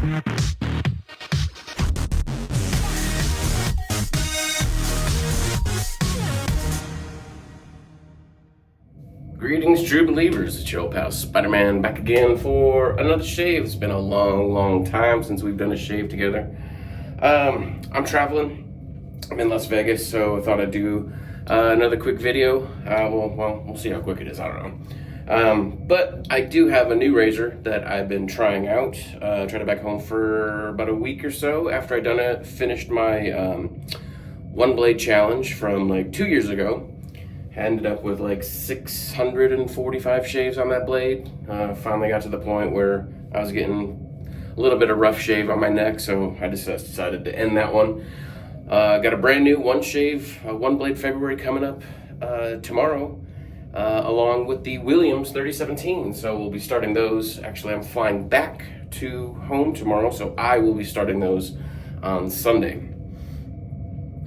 Greetings, true believers. It's your old pal Spider-Man back again for another shave. It's been a long time since we've done a shave together. I'm traveling. I'm in Las Vegas, so I thought I'd do another quick video. We'll see how quick it is. I don't know. But I do have a new razor that I've been trying out. Tried it back home for about a week or so after I'd finished my one blade challenge from like 2 years ago. Ended up with like 645 shaves on that blade. Finally got to the point where I was getting a little bit of rough shave on my neck, so I just decided to end that one. Got a brand new one blade February coming up tomorrow, along with the Williams 3017. So we'll be starting those. Actually, I'm flying back to home tomorrow, so I will be starting those on Sunday.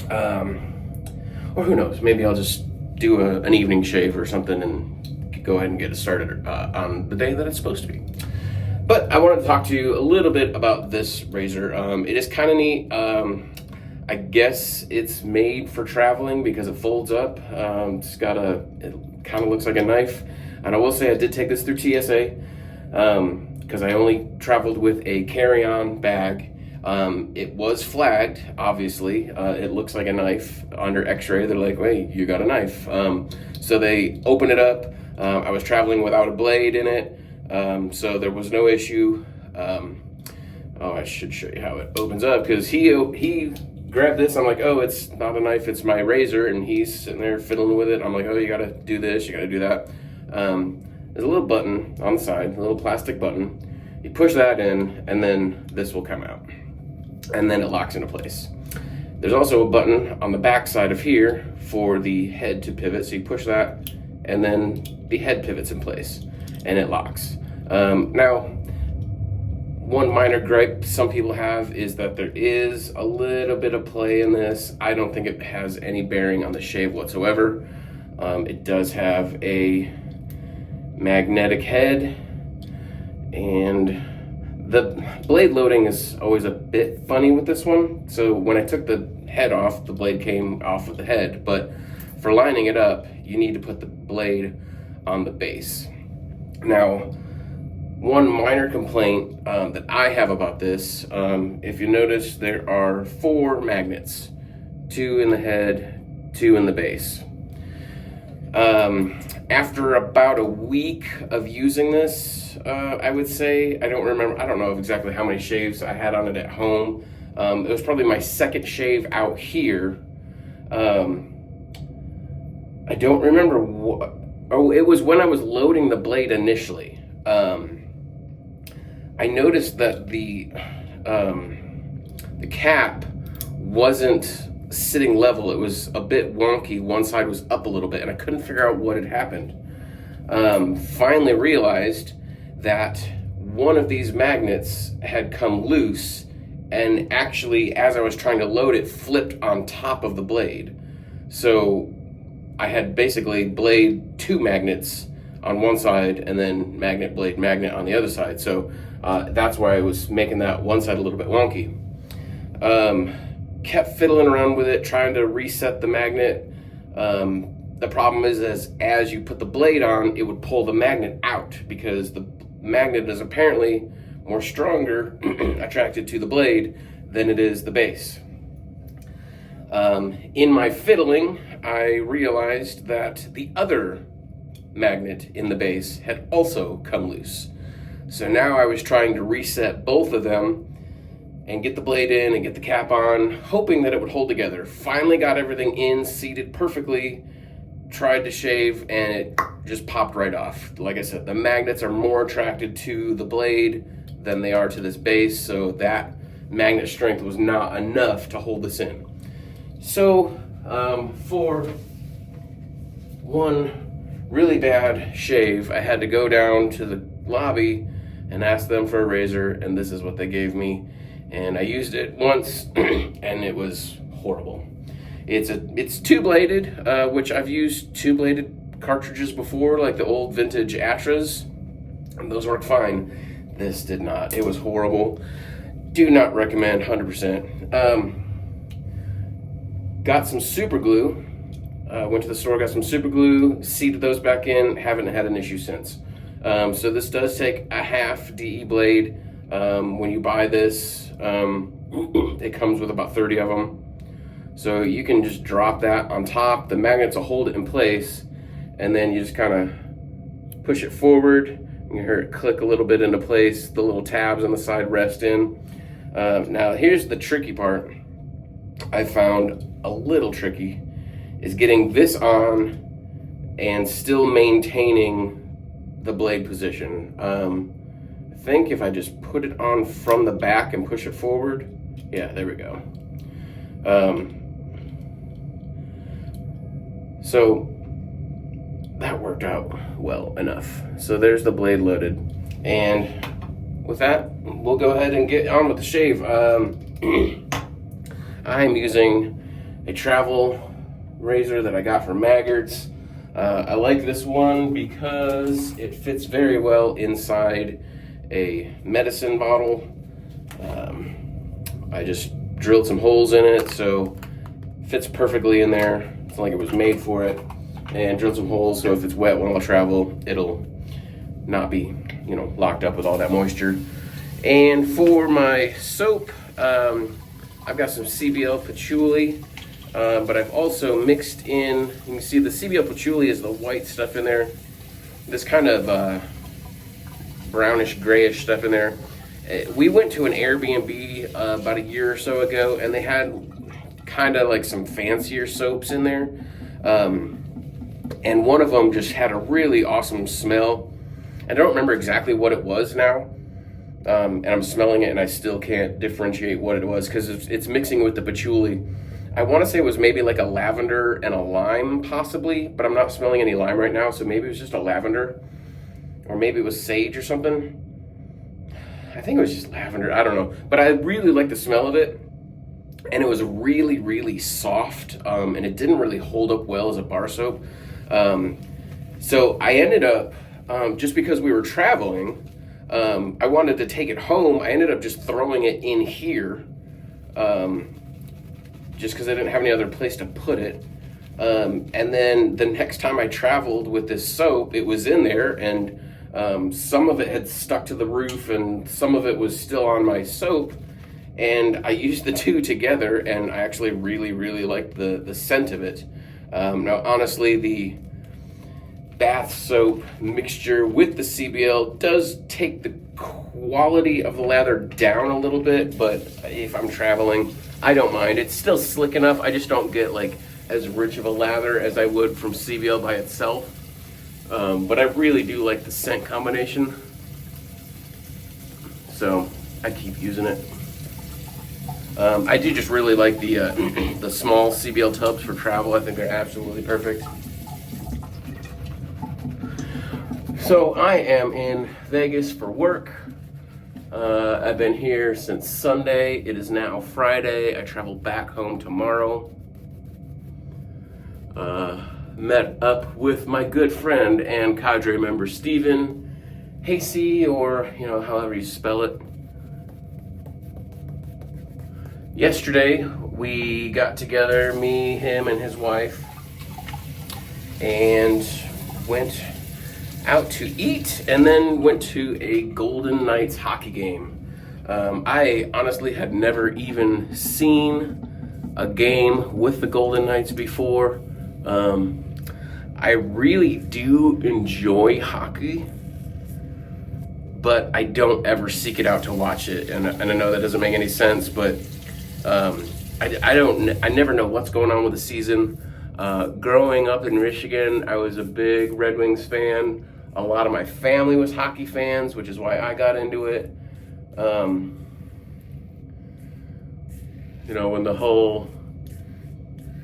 Or who knows, maybe I'll just do an evening shave or something and go ahead and get it started on the day that it's supposed to be. But I wanted to talk to you a little bit about this razor. It is kind of neat. I guess it's made for traveling because it folds up. It kind of looks like a knife. And I will say I did take this through TSA because I only traveled with a carry-on bag. It was flagged, obviously. It looks like a knife under x-ray. They're like, wait, you got a knife. So they open it up. I was traveling without a blade in it, so there was no issue. I should show you how it opens up, because he grabbed this. I'm like, oh, it's not a knife, it's my razor, and he's sitting there fiddling with it. I'm like, oh, you gotta do this, you gotta do that. There's a little button on the side, a little plastic button. You push that in, and then this will come out. And then it locks into place. There's also a button on the back side of here for the head to pivot. So you push that, and then the head pivots in place, and it locks. Now, one minor gripe some people have is that there is a little bit of play in this. I don't think it has any bearing on the shave whatsoever. It does have a magnetic head, and the blade loading is always a bit funny with this one. So when I took the head off, the blade came off with the head. But for lining it up, you need to put the blade on the base. Now, one minor complaint that I have about this, if you notice, there are 4 magnets, 2 in the head, 2 in the base. After about a week of using this, I would say, I don't know exactly how many shaves I had on it at home. It was probably my second shave out here. I don't remember it was when I was loading the blade initially. I noticed that the cap wasn't sitting level. It was a bit wonky. One side was up a little bit, and I couldn't figure out what had happened. Finally realized that one of these magnets had come loose, and actually, as I was trying to load it, flipped on top of the blade. So I had basically blade 2 magnets on one side, and then magnet, blade, magnet on the other side. So that's why I was making that one side a little bit wonky. Kept fiddling around with it, trying to reset the magnet. The problem is as you put the blade on, it would pull the magnet out, because the magnet is apparently more stronger attracted to the blade than it is the base. In my fiddling, I realized that the other magnet in the base had also come loose. So now I was trying to reset both of them and get the blade in and get the cap on, hoping that it would hold together. Finally got everything in, seated perfectly, tried to shave, and it just popped right off. Like I said, the magnets are more attracted to the blade than they are to this base, so that magnet strength was not enough to hold this in. So for one really bad shave, I had to go down to the lobby and ask them for a razor, and this is what they gave me. And I used it once, and it was horrible. It's two-bladed, which I've used two-bladed cartridges before, like the old vintage Atras, and those worked fine. This did not. It was horrible. do not recommend 100%. Got some super glue. Went to the store, got some super glue, seated those back in, haven't had an issue since. So this does take a half DE blade. When you buy this, it comes with about 30 of them. So you can just drop that on top. The magnets will hold it in place, and then you just kind of push it forward. You hear it click a little bit into place. The little tabs on the side rest in. Now here's the tricky part. I found a little tricky is getting this on and still maintaining the blade position. I think if I just put it on from the back and push it forward, yeah, there we go. So that worked out well enough. So there's the blade loaded. And with that, we'll go ahead and get on with the shave. I'm using a travel razor that I got from Maggart's. I like this one because it fits very well inside a medicine bottle. I just drilled some holes in it, so it fits perfectly in there. It's like it was made for it. And drilled some holes so if it's wet when I'll travel, it'll not be, locked up with all that moisture. And for my soap, I've got some CBL patchouli, but I've also mixed in, you can see the CBL patchouli is the white stuff in there. This kind of brownish grayish stuff in there. We went to an Airbnb about a year or so ago, and they had kind of like some fancier soaps in there. And one of them just had a really awesome smell. I don't remember exactly what it was now. And I'm smelling it and I still can't differentiate what it was because it's mixing with the patchouli. I want to say it was maybe like a lavender and a lime possibly, but I'm not smelling any lime right now, so maybe it was just a lavender, or maybe it was sage or something. I think it was just lavender, I don't know. But I really like the smell of it, and it was really, really soft, and it didn't really hold up well as a bar soap. So I ended up, just because we were traveling, I wanted to take it home. I ended up just throwing it in here, just because I didn't have any other place to put it. And then the next time I traveled with this soap, it was in there, and some of it had stuck to the roof and some of it was still on my soap. And I used the two together, and I actually really, really liked the scent of it. Now, honestly, the bath soap mixture with the CBL does take the quality of the lather down a little bit, but if I'm traveling, I don't mind. It's still slick enough. I just don't get like as rich of a lather as I would from CBL by itself. But I really do like the scent combination, so I keep using it. I do just really like the small CBL tubs for travel. I think they're absolutely perfect. So I am in Vegas for work. I've been here since Sunday. It is now Friday. I travel back home tomorrow. Met up with my good friend and cadre member Steven Hasey, or however you spell it. Yesterday we got together, me, him, and his wife, and went out to eat, and then went to a Golden Knights hockey game. I honestly had never even seen a game with the Golden Knights before. I really do enjoy hockey, but I don't ever seek it out to watch it, and I know that doesn't make any sense, but I never know what's going on with the season. Growing up in Michigan, I was a big Red Wings fan. A lot of my family was hockey fans, which is why I got into it. When the whole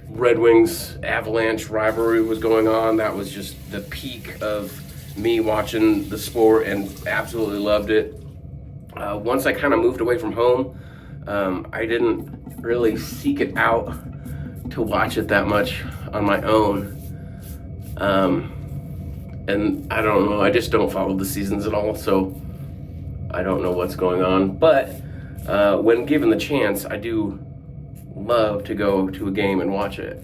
Red Wings Avalanche rivalry was going on, that was just the peak of me watching the sport, and absolutely loved it. Once I kind of moved away from home, I didn't really seek it out to watch it that much on my own. And I don't know, I just don't follow the seasons at all, so I don't know what's going on. But when given the chance, I do love to go to a game and watch it.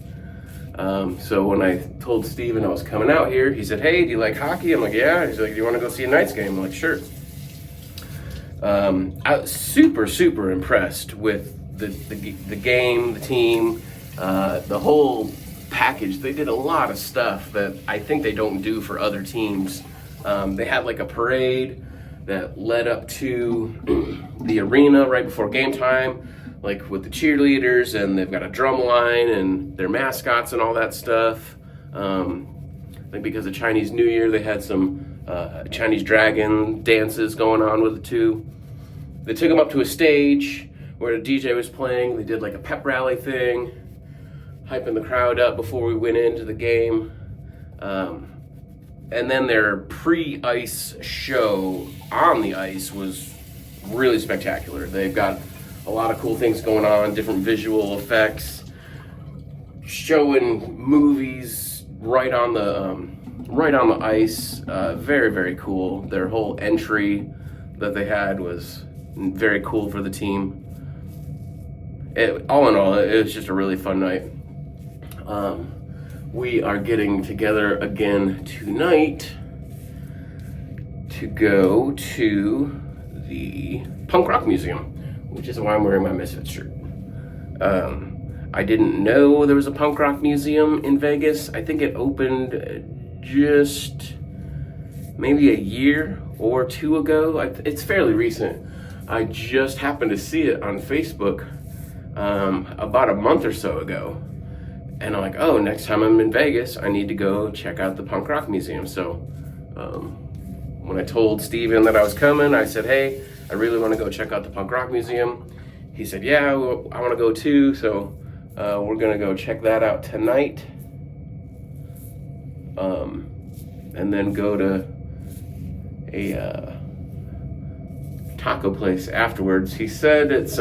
So when I told Steven I was coming out here, he said, "Hey, do you like hockey?" I'm like, "Yeah." He's like, "Do you want to go see a Knights game?" I'm like, "Sure." I was super impressed with the game, the team, the whole package. They did a lot of stuff that I think they don't do for other teams. They had like a parade that led up to the arena right before game time, like with the cheerleaders, and they've got a drum line and their mascots and all that stuff. Like because of Chinese New Year, they had some Chinese dragon dances going on with it too. They took them up to a stage where the DJ was playing. They did like a pep rally thing, hyping the crowd up before we went into the game. And then their pre-ice show on the ice was really spectacular. They've got a lot of cool things going on, different visual effects, showing movies right on the ice. Very cool. Their whole entry that they had was very cool for the team. All in all, it was just a really fun night. We are getting together again tonight to go to the Punk Rock Museum, which is why I'm wearing my Misfits shirt. I didn't know there was a punk rock museum in Vegas. I think it opened just maybe a year or two ago. It's fairly recent. I just happened to see it on Facebook about a month or so ago. And I'm like, oh, next time I'm in Vegas, I need to go check out the Punk Rock Museum. So when I told Steven that I was coming, I said, hey, I really want to go check out the Punk Rock Museum. He said, yeah, well, I want to go too. So we're going to go check that out tonight. And then go to a taco place afterwards. He said it's...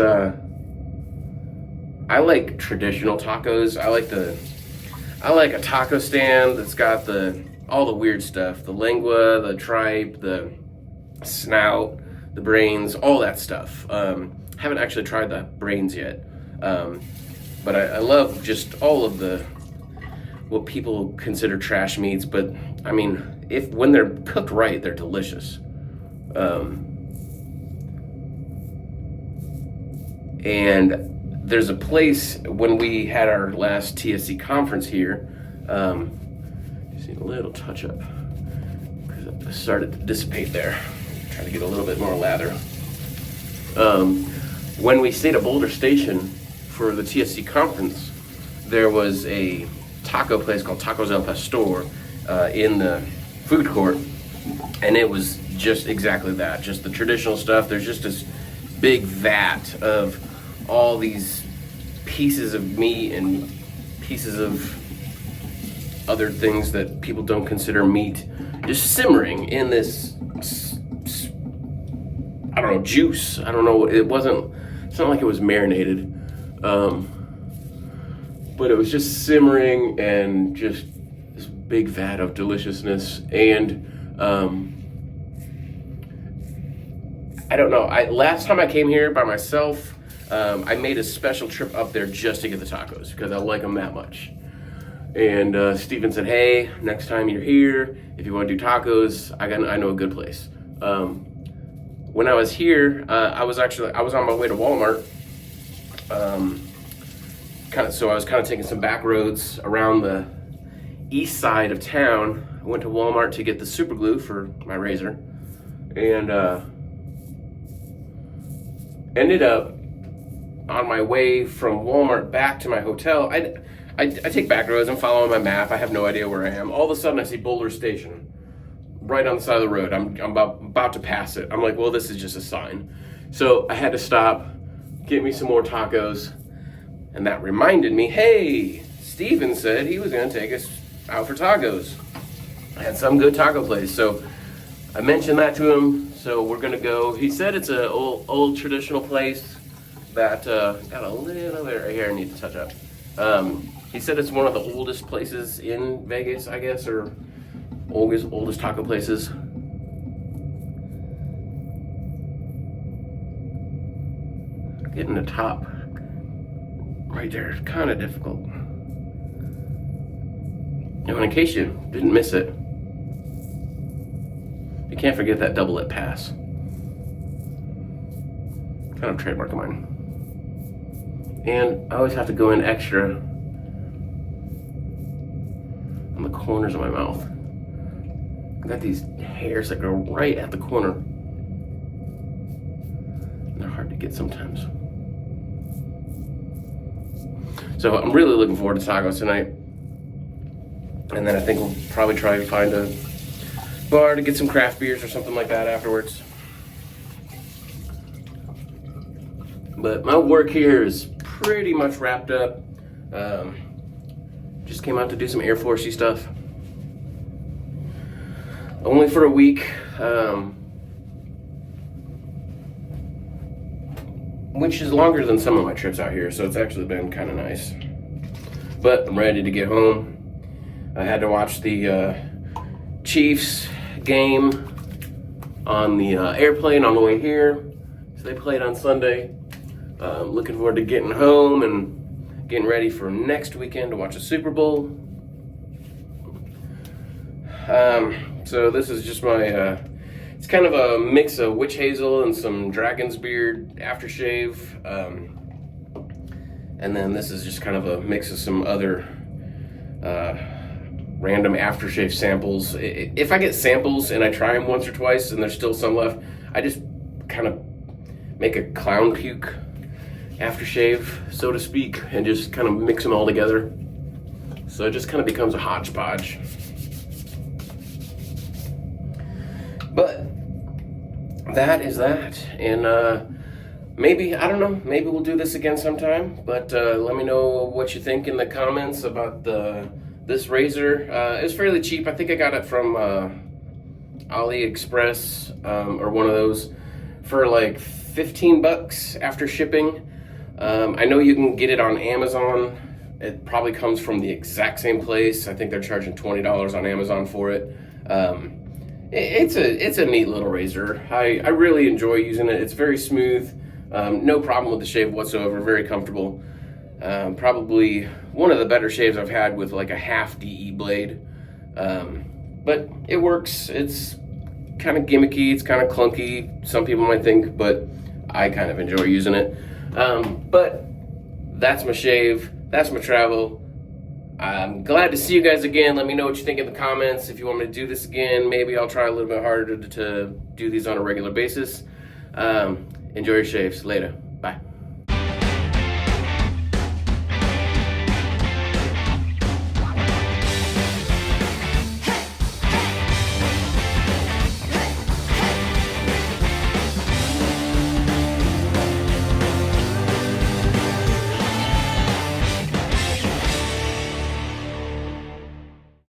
I like traditional tacos. I like a taco stand that's got all the weird stuff. The lengua, the tripe, the snout, the brains, all that stuff. Haven't actually tried the brains yet. But I love just all of what people consider trash meats. But I mean, when they're cooked right, they're delicious. And there's a place, when we had our last TSC conference here, just need a little touch up because it started to dissipate there. Try to get a little bit more lather. When we stayed at Boulder Station for the TSC conference, there was a taco place called Tacos El Pastor in the food court, and it was just exactly that, just the traditional stuff. There's just this big vat of all these pieces of meat and pieces of other things that people don't consider meat, just simmering in this, I don't know, juice. I don't know. It's not like it was marinated, but it was just simmering and just this big vat of deliciousness. And I don't know. Last time I came here by myself, I made a special trip up there just to get the tacos because I like them that much. And Steven said, hey, next time you're here, if you want to do tacos, I know a good place. When I was here, I was on my way to Walmart. So I was kind of taking some back roads around the east side of town. I went to Walmart to get the super glue for my razor, and ended up on my way from Walmart back to my hotel. I take back roads. I'm following my map. I have no idea where I am. All of a sudden, I see Boulder Station right on the side of the road. I'm about to pass it. I'm like, well, this is just a sign. So I had to stop, get me some more tacos, and that reminded me, hey, Steven said he was going to take us out for tacos at some good taco place. So I mentioned that to him. So we're going to go. He said it's an old traditional place that got a little bit right here I need to touch up. He said it's one of the oldest places in Vegas, I guess, or oldest taco places. getting the top right there is kind of difficult. And in case you didn't miss it, you can't forget that double lip pass. Kind of trademark of mine. And I always have to go in extra on the corners of my mouth. I've got these hairs that go right at the corner. And they're hard to get sometimes. So I'm really looking forward to tacos tonight. And then I think we'll probably try to find a bar to get some craft beers or something like that afterwards. But my work here is pretty much wrapped up. Just came out to do some Air Force-y stuff. Only for a week. Which is longer than some of my trips out here, so it's actually been kind of nice. But I'm ready to get home. I had to watch the Chiefs game on the airplane on the way here. So they played on Sunday. Looking forward to getting home and getting ready for next weekend to watch the Super Bowl. So this is just my, it's kind of a mix of witch hazel and some dragon's beard aftershave. And then this is just kind of a mix of some other random aftershave samples. If I get samples and I try them once or twice and there's still some left, I just kind of make a clown puke aftershave, so to speak, and just kind of mix them all together. So it just kind of becomes a hodgepodge. But that is that. And maybe, I don't know, maybe we'll do this again sometime. But let me know what you think in the comments about this razor. It's fairly cheap. I think I got it from AliExpress or one of those for like 15 bucks after shipping. I know you can get it on Amazon. It probably comes from the exact same place. I think they're charging $20 on Amazon for it. It's a neat little razor. I really enjoy using it. It's very smooth. No problem with the shave whatsoever. Very comfortable. Probably one of the better shaves I've had with like a half DE blade. But it works. It's kind of gimmicky. It's kind of clunky. Some people might think, but I kind of enjoy using it. But that's my shave. That's my travel. I'm glad to see you guys again. Let me know what you think in the comments. If you want me to do this again, maybe I'll try a little bit harder to do these on a regular basis. Enjoy your shaves. Later.